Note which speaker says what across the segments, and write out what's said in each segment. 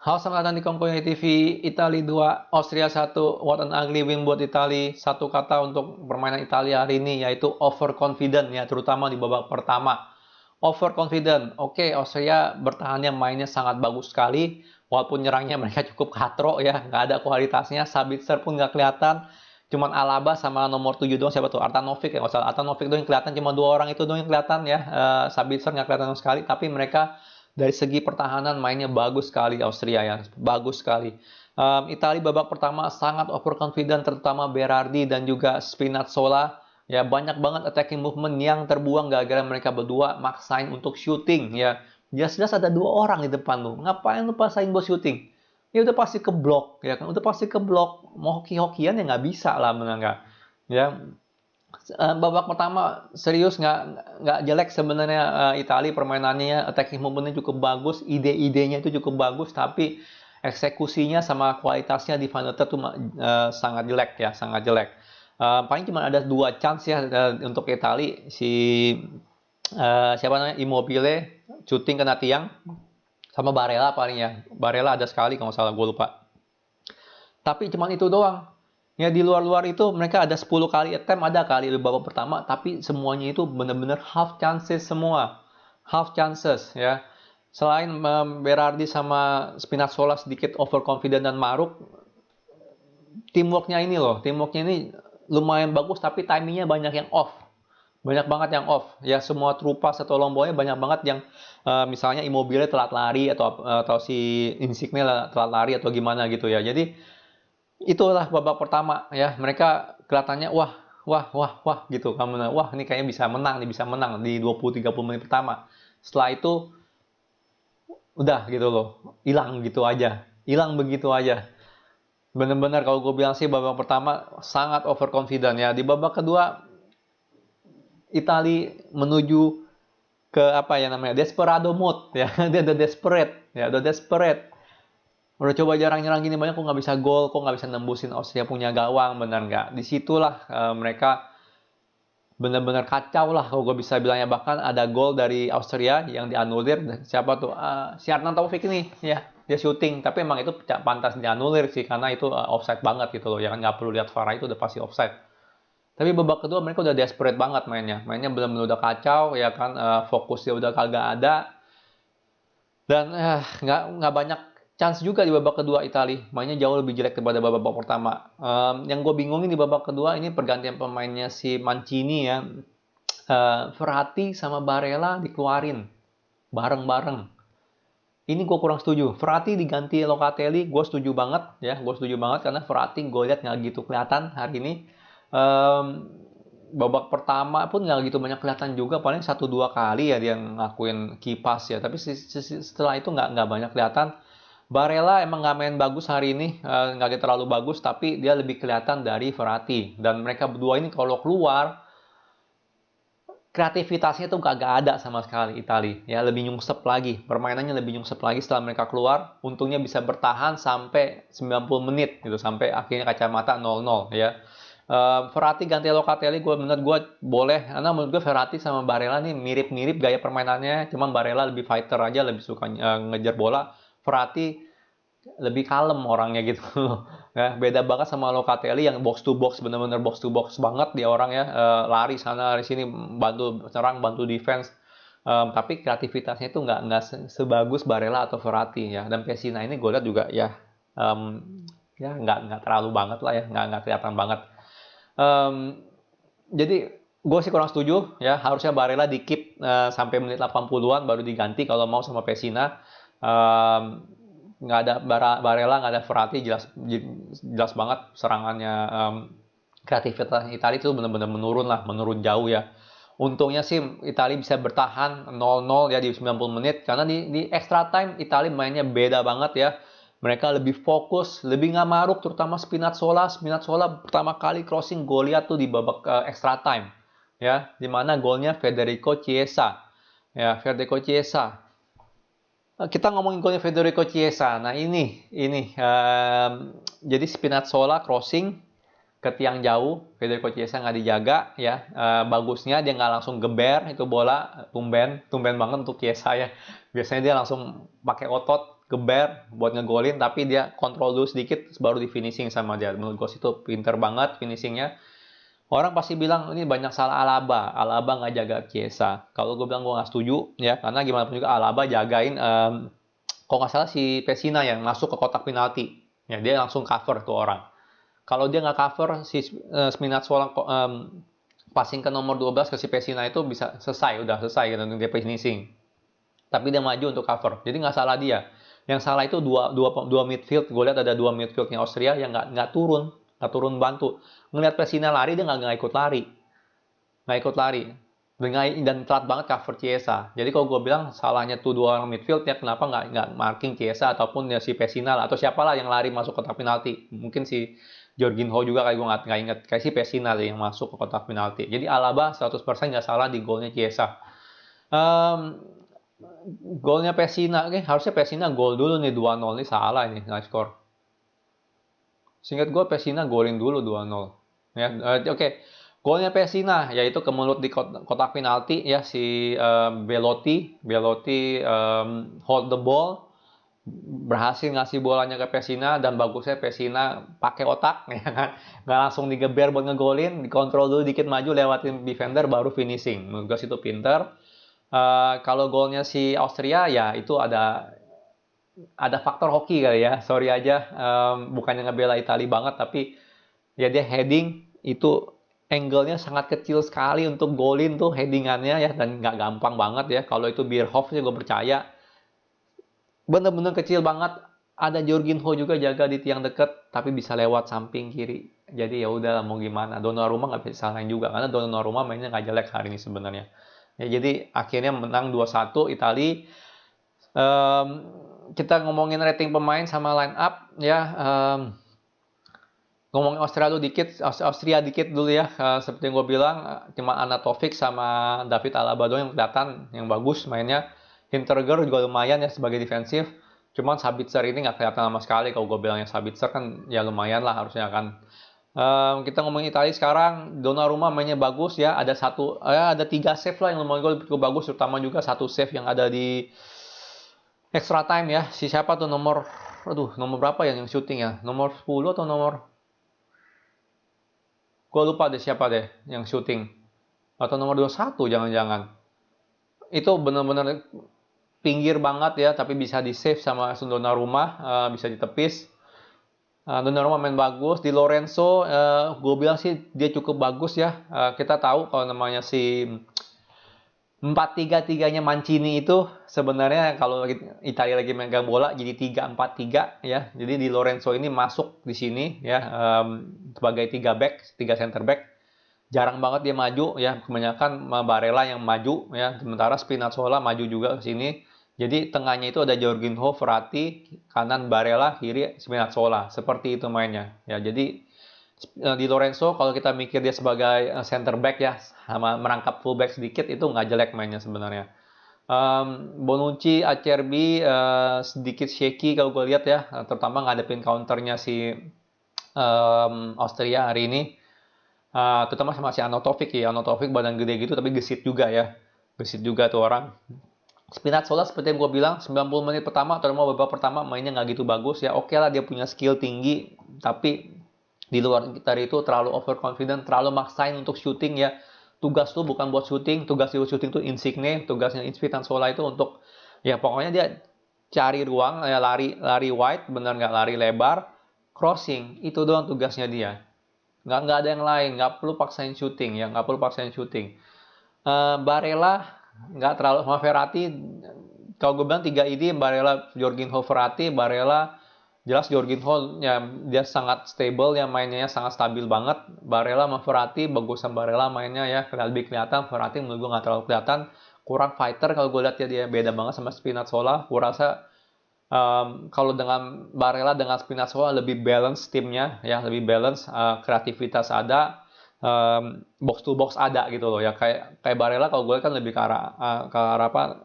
Speaker 1: Halo, selamat datang di Kongkonya TV. Italia 2, Austria 1. What an ugly win buat Italia. Satu kata untuk permainan Italia hari ini yaitu overconfident ya, terutama di babak pertama. Overconfident. Oke, Austria bertahannya mainnya sangat bagus sekali. Walaupun nyerangnya mereka cukup katro ya, nggak ada kualitasnya. Sabitzer pun nggak kelihatan. Cuman Alaba sama nomor 7 doang, siapa tuh? Artanovic ya, nggak salah. Artanovic doang yang kelihatan, cuma dua orang itu doang yang kelihatan ya. Sabitzer nggak kelihatan sama sekali, tapi mereka dari segi pertahanan mainnya bagus sekali Austria ya, bagus sekali. Italia babak pertama sangat overconfident, terutama Berardi dan juga Spinazzola. Ya, banyak banget attacking movement yang terbuang gara-gara mereka berdua maksain untuk shooting ya. Jelas-jelas ada dua orang di depan lu. Ngapain lu pasain buat shooting? Ya udah pasti ke blok ya kan. Udah pasti ke blok. Mau hoki-hokian ya nggak bisa lah, benar nggak? Ya, babak pertama serius nggak jelek sebenarnya. Italia permainannya, attacking movementnya cukup bagus, ide-idenya itu cukup bagus, tapi eksekusinya sama kualitasnya di final third tuh sangat jelek ya, sangat jelek. Paling cuma ada dua chance ya untuk Italia, si siapa namanya, Immobile shooting kena tiang, sama Barella paling ya. Barella ada sekali kalau nggak salah, gue lupa. Tapi cuma itu doang. Ya, di luar-luar itu mereka ada 10 kali attempt, ada kali di babak pertama, tapi semuanya itu benar-benar half chances semua. Half chances ya. Selain Berardi sama Spinazzola sedikit overconfident dan maruk, teamworknya ini lumayan bagus, tapi timingnya banyak yang off. Banyak banget yang off. Ya, semua Trupas atau Lombonya banyak banget yang misalnya Immobile telat lari, atau si Insigne telat lari atau gimana gitu ya. Jadi itulah babak pertama ya, mereka kelihatannya wah wah wah wah gitu, kamu wah ini kayaknya bisa menang di 20-30 menit pertama. Setelah itu udah gitu loh, hilang gitu aja, hilang begitu aja. Bener-bener kalau gue bilang sih, babak pertama sangat overconfident ya. Di babak kedua Itali menuju ke apa ya namanya, desperado mode ya. Dia udah desperate ya, udah desperate. Udah coba jarang nyerang gini banyak, kok nggak bisa gol, kok nggak bisa nembusin Austria punya gawang, bener nggak? Disitulah mereka benar-benar kacau lah kalau gue bisa bilangnya. Bahkan ada gol dari Austria yang dianulir. Siapa tuh? Si Adnan Taufik ini ya, dia syuting, tapi emang itu pantas dianulir sih, karena itu offside banget gitu loh ya kan, nggak perlu lihat VAR, itu udah pasti offside. Tapi babak kedua mereka udah desperate banget mainnya benar-benar udah kacau ya kan. Fokusnya udah kagak ada, dan nggak banyak chance juga di babak kedua. Italia mainnya jauh lebih jelek daripada babak pertama. Yang gue bingungin di babak kedua ini pergantian pemainnya si Mancini ya. Verratti sama Barella dikeluarin bareng-bareng. Ini gue kurang setuju. Verratti diganti Locatelli, gue setuju banget ya. Gue setuju banget karena Verratti gue lihat nggak gitu kelihatan hari ini. Um, Babak pertama pun nggak gitu banyak kelihatan juga, paling satu dua kali ya dia ngakuin kipas ya. Tapi setelah itu nggak banyak kelihatan. Barella emang nggak main bagus hari ini, nggak terlalu bagus, tapi dia lebih kelihatan dari Verratti. Dan mereka berdua ini kalau keluar, kreativitasnya tuh kagak ada sama sekali Italia. Ya, lebih nyungsep lagi, permainannya lebih nyungsep lagi setelah mereka keluar. Untungnya bisa bertahan sampai 90 menit gitu, sampai akhirnya kacamata 0-0 ya. Verratti ganti Locatelli, menurut gue boleh, karena menurut gue Verratti sama Barella nih mirip-mirip gaya permainannya, cuman Barella lebih fighter aja, lebih suka ngejar bola. Verratti lebih kalem orangnya gitu. Ya, beda banget sama Locatelli yang box to box, bener-bener box to box banget dia orang ya. Lari sana lari sini, bantu serang, bantu defense. Tapi kreativitasnya itu nggak sebagus Barella atau Verratti ya. Dan Pessina ini gue lihat juga ya, ya nggak terlalu banget lah ya, nggak kelihatan banget. Jadi gue sih kurang setuju ya, harusnya Barella di keep sampai menit 80-an baru diganti kalau mau sama Pessina. Nggak ada Barella, nggak ada Verratti, jelas jelas banget serangannya. Kreativitas Italia itu benar-benar menurun jauh ya. Untungnya sih Italia bisa bertahan 0-0 ya di 90 menit, karena di extra time Italia mainnya beda banget ya. Mereka lebih fokus, lebih nggak maruk, terutama Spinazzola. Spinazzola pertama kali crossing gue lihat tuh di babak extra time ya, dimana golnya Federico Chiesa ya. Federico Chiesa, kita ngomongin golnya Federico Chiesa. Nah ini jadi Spinazzola crossing ke tiang jauh, Federico Chiesa nggak dijaga ya. Bagusnya dia nggak langsung geber itu bola, tumben banget untuk Chiesa ya. Biasanya dia langsung pakai otot geber buat ngegolin, tapi dia kontrol dulu sedikit baru di finishing sama dia. Menurut gue itu pinter banget finishingnya. Orang pasti bilang ini banyak salah Alaba nggak jaga Chiesa. Kalau gue bilang gue nggak setuju ya, karena gimana pun juga Alaba jagain kalau nggak salah si Pessina yang masuk ke kotak penalti. Ya dia langsung cover tuh orang. Kalau dia nggak cover si Spinazzola passing ke nomor 12 ke si Pessina itu bisa udah selesai gitu untuk dia finishing. Tapi dia maju untuk cover. Jadi nggak salah dia. Yang salah itu dua midfield. Gue lihat ada dua midfieldnya Austria yang nggak turun bantu. Ngelihat Pessina lari dia nggak ikut lari. Dan telat banget cover Chiesa. Jadi kalau gue bilang salahnya tuh dua orang midfield ya kenapa nggak marking Chiesa ataupun ya si Pessina atau siapalah yang lari masuk kotak penalti. Mungkin si Jorginho juga kayak gue nggak inget kayak si Pessina yang masuk ke kotak penalti. Jadi Alaba 100% nggak salah di golnya Chiesa. Golnya Pessina, harusnya Pessina gol dulu nih 2-0 nih salah ini nggak skor. Seingat gue Pessina golin dulu 2-0. Ya, oke. Golnya Pessina yaitu ke mulut di kotak penalti ya si Belotti hold the ball, berhasil ngasih bolanya ke Pessina dan bagusnya Pessina pakai otak ya kan. Nggak langsung digeber buat ngegolin, dikontrol dulu dikit maju lewatin defender baru finishing. Menurut gue itu pinter. Kalau golnya si Austria ya itu ada faktor hoki kali ya. Sorry aja, bukannya ngebela Italia banget tapi ya dia heading itu angle-nya sangat kecil sekali untuk golin tuh headingannya ya dan nggak gampang banget ya. Kalau itu Bierhoff sih gue percaya bener-bener kecil banget. Ada Jorginho juga jaga di tiang dekat tapi bisa lewat samping kiri. Jadi ya udah mau gimana. Donnarumma nggak bisa salahin juga karena Donnarumma mainnya nggak jelek hari ini sebenarnya. Ya, jadi akhirnya menang 2-1 Italia. Kita ngomongin rating pemain sama line up ya. Ngomongin Austria dikit dulu ya. Seperti yang gue bilang cuma Anatovic sama David Alaba doang yang kelihatan yang bagus mainnya. Hinteregger juga lumayan ya sebagai defensif. Cuman Sabitzer ini nggak kelihatan sama sekali. Kalau gue bilangnya Sabitzer kan ya lumayan lah harusnya kan. Kita ngomongin Italia sekarang, Donnarumma mainnya bagus ya, ada 3 save lah yang lumayan cukup bagus, terutama juga 1 save yang ada di extra time ya. Si siapa tuh nomor berapa ya yang shooting ya? Nomor 10 atau gue lupa deh siapa deh yang shooting. Atau nomor 21 jangan-jangan. Itu benar-benar pinggir banget ya, tapi bisa di save sama Donnarumma, bisa ditepis. Donnarumma main bagus. Di Lorenzo, gue bilang sih dia cukup bagus ya. Kita tahu kalau namanya si 4-3-3-nya Mancini itu sebenarnya kalau Italia lagi megang bola jadi 3-4-3 ya. Jadi di Lorenzo ini masuk di sini ya sebagai 3 center back. Jarang banget dia maju ya. Kebanyakan Barella yang maju ya. Sementara Spinazzola maju juga ke sini. Jadi tengahnya itu ada Jorginho, Verratti, kanan Barella, kiri Spinazzola. Seperti itu mainnya. Ya, jadi di Lorenzo kalau kita mikir dia sebagai center back ya, sama merangkap fullback sedikit itu nggak jelek mainnya sebenarnya. Bonucci, Acerbi sedikit shaky kalau gue lihat ya, terutama ngadepin counternya si Austria hari ini. Terutama sama si Arnautovic ya. Arnautovic badan gede gitu tapi gesit juga ya. Gesit juga tuh orang. Spinazzola seperti yang gue bilang 90 menit pertama atau babak pertama mainnya nggak gitu bagus ya. Oke lah dia punya skill tinggi tapi di luar dari itu terlalu overconfident, terlalu maksain untuk shooting ya. Tugas tuh bukan buat shooting, tugas di shooting tuh Insigne, tugasnya Spinazzola itu untuk ya pokoknya dia cari ruang ya lari wide, benar nggak lari lebar, crossing itu doang tugasnya dia. Nggak ada yang lain, nggak perlu paksain shooting ya, nggak perlu paksain shooting. Barella nggak terlalu sama Verratti. Kalau gue bilang 3 ini Barella, Jorginho, Verratti. Barella jelas Jorginho ya dia sangat stable ya mainnya sangat stabil banget. Barella sama Verratti bagusan Barella mainnya ya lebih kelihatan. Verratti menurut gue nggak terlalu kelihatan, kurang fighter kalau gue lihat ya dia beda banget sama Spinazzola. Gue rasa kalau dengan Barella dengan Spinazzola lebih balance timnya ya, lebih balance, kreativitas ada. Box to box ada gitu loh ya kayak Barella kalau gue kan lebih ke arah apa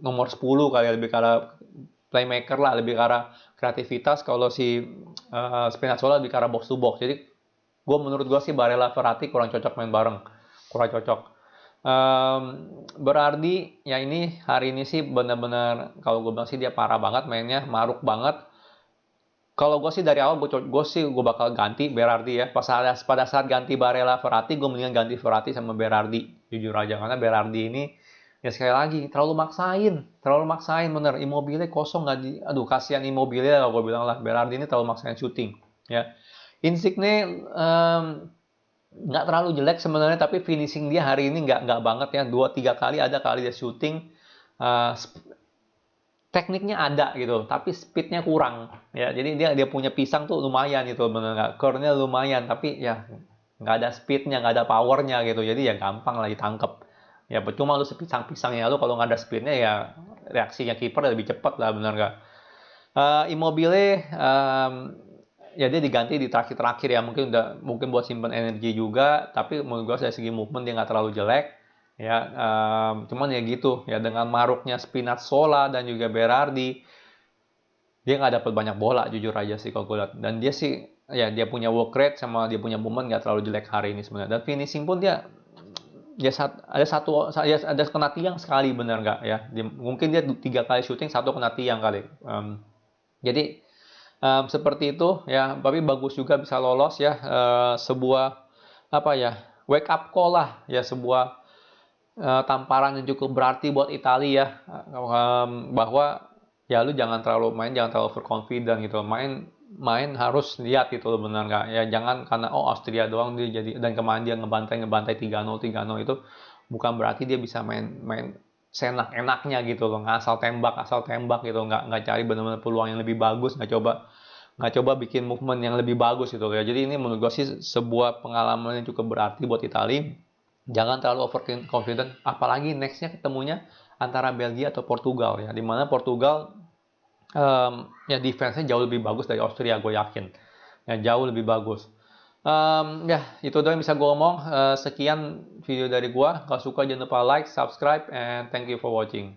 Speaker 1: nomor 10 kali lebih ke arah playmaker lah, lebih ke arah kreativitas. Kalau si Spinazzola lebih ke arah box to box. Jadi menurut gue sih Barella Verratti kurang cocok main bareng, kurang cocok. Berardi ya ini hari ini sih benar-benar kalau gue bilang sih dia parah banget mainnya, maruk banget. Kalau gue sih dari awal gue bakal ganti Berardi ya. Pada saat ganti Barella Verratti, gue mendingan ganti Verratti sama Berardi jujur aja, karena Berardi ini ya sekali lagi terlalu maksain bener. Immobile kosong nggak di, aduh kasihan Immobile lah gue bilang lah. Berardi ini terlalu maksain shooting ya. Insigne nggak terlalu jelek sebenarnya, tapi finishing dia hari ini nggak banget ya. 2-3 kali ada kali dia shooting, uh, tekniknya ada gitu, tapi speednya kurang ya. Jadi dia punya pisang tuh lumayan gitu, bener nggak, core-nya lumayan, tapi ya nggak ada speednya, nggak ada powernya gitu. Jadi ya gampang lah ditangkep. Ya percuma lu sepisang-pisangnya, lu kalau nggak ada speednya ya reaksinya kiper lebih cepat lah, bener nggak. Immobile ya dia diganti di terakhir-terakhir ya, mungkin buat simpen energi juga, tapi menurut gue dari segi movement dia nggak terlalu jelek ya. Cuman ya gitu ya, dengan maruknya Spinazzola dan juga Berardi dia nggak dapat banyak bola jujur aja sih kalau gue lihat. Dan dia sih ya dia punya work rate sama dia punya movement nggak terlalu jelek hari ini sebenarnya. Dan finishing pun dia ada kena tiang sekali, bener nggak ya. Mungkin dia 3 kali shooting, 1 kena tiang kali. Jadi seperti itu ya, tapi bagus juga bisa lolos ya. Sebuah apa ya, wake up call lah ya, sebuah tamparan yang cukup berarti buat Italia ya. Bahwa ya lu jangan terlalu overconfident gitu. Main harus lihat gitu loh, benar nggak ya. Jangan karena Austria doang dia jadi, dan kemarin dia ngebantai 3-0 itu bukan berarti dia bisa main seenak-enaknya gitu loh, nggak asal tembak gitu, nggak cari benar-benar peluang yang lebih bagus, nggak coba bikin movement yang lebih bagus gitu ya. Jadi ini menurut gue sih sebuah pengalaman yang cukup berarti buat Italia. Jangan terlalu overconfident, apalagi nextnya ketemunya antara Belgia atau Portugal ya, dimana Portugal ya defense-nya jauh lebih bagus dari Austria, gue yakin ya, jauh lebih bagus. Ya itu doang yang bisa gue omong. Sekian video dari gue. Kalau suka jangan lupa like, subscribe, and thank you for watching.